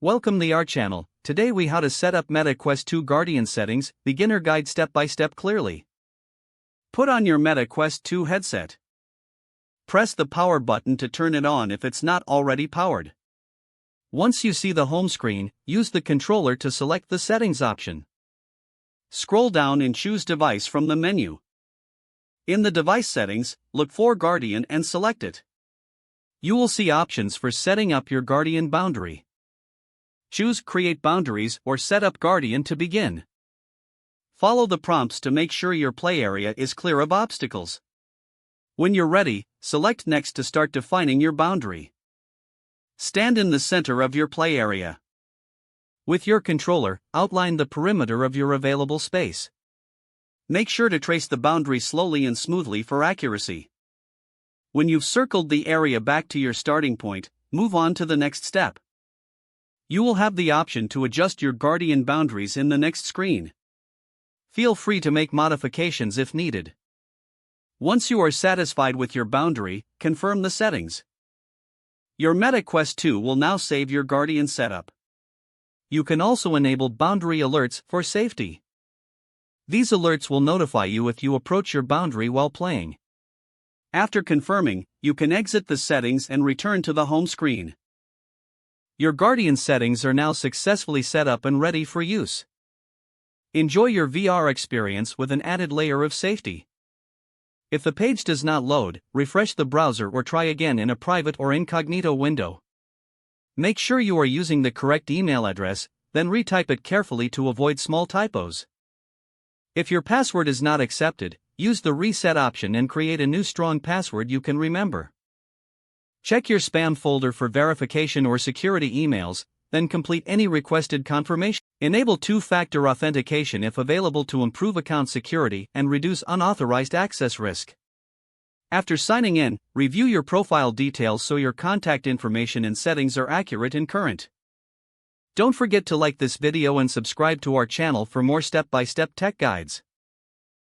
Welcome to our channel. Today we how to set up Meta Quest 2 Guardian settings, beginner guide step by step clearly. Put on your Meta Quest 2 headset. Press the power button to turn it on if it's not already powered. Once you see the home screen, use the controller to select the settings option. Scroll down and choose device from the menu. In the device settings, look for Guardian and select it. You will see options for setting up your Guardian boundary. Choose Create Boundaries or Set up Guardian to begin. Follow the prompts to make sure your play area is clear of obstacles. When you're ready, select Next to start defining your boundary. Stand in the center of your play area. With your controller, outline the perimeter of your available space. Make sure to trace the boundary slowly and smoothly for accuracy. When you've circled the area back to your starting point, move on to the next step. You will have the option to adjust your Guardian boundaries in the next screen. Feel free to make modifications if needed. Once you are satisfied with your boundary, confirm the settings. Your Meta Quest 2 will now save your Guardian setup. You can also enable boundary alerts for safety. These alerts will notify you if you approach your boundary while playing. After confirming, you can exit the settings and return to the home screen. Your Guardian settings are now successfully set up and ready for use. Enjoy your VR experience with an added layer of safety. If the page does not load, refresh the browser or try again in a private or incognito window. Make sure you are using the correct email address, then retype it carefully to avoid small typos. If your password is not accepted, use the reset option and create a new strong password you can remember. Check your spam folder for verification or security emails, then complete any requested confirmation. Enable two-factor authentication if available to improve account security and reduce unauthorized access risk. After signing in, review your profile details so your contact information and settings are accurate and current. Don't forget to like this video and subscribe to our channel for more step-by-step tech guides.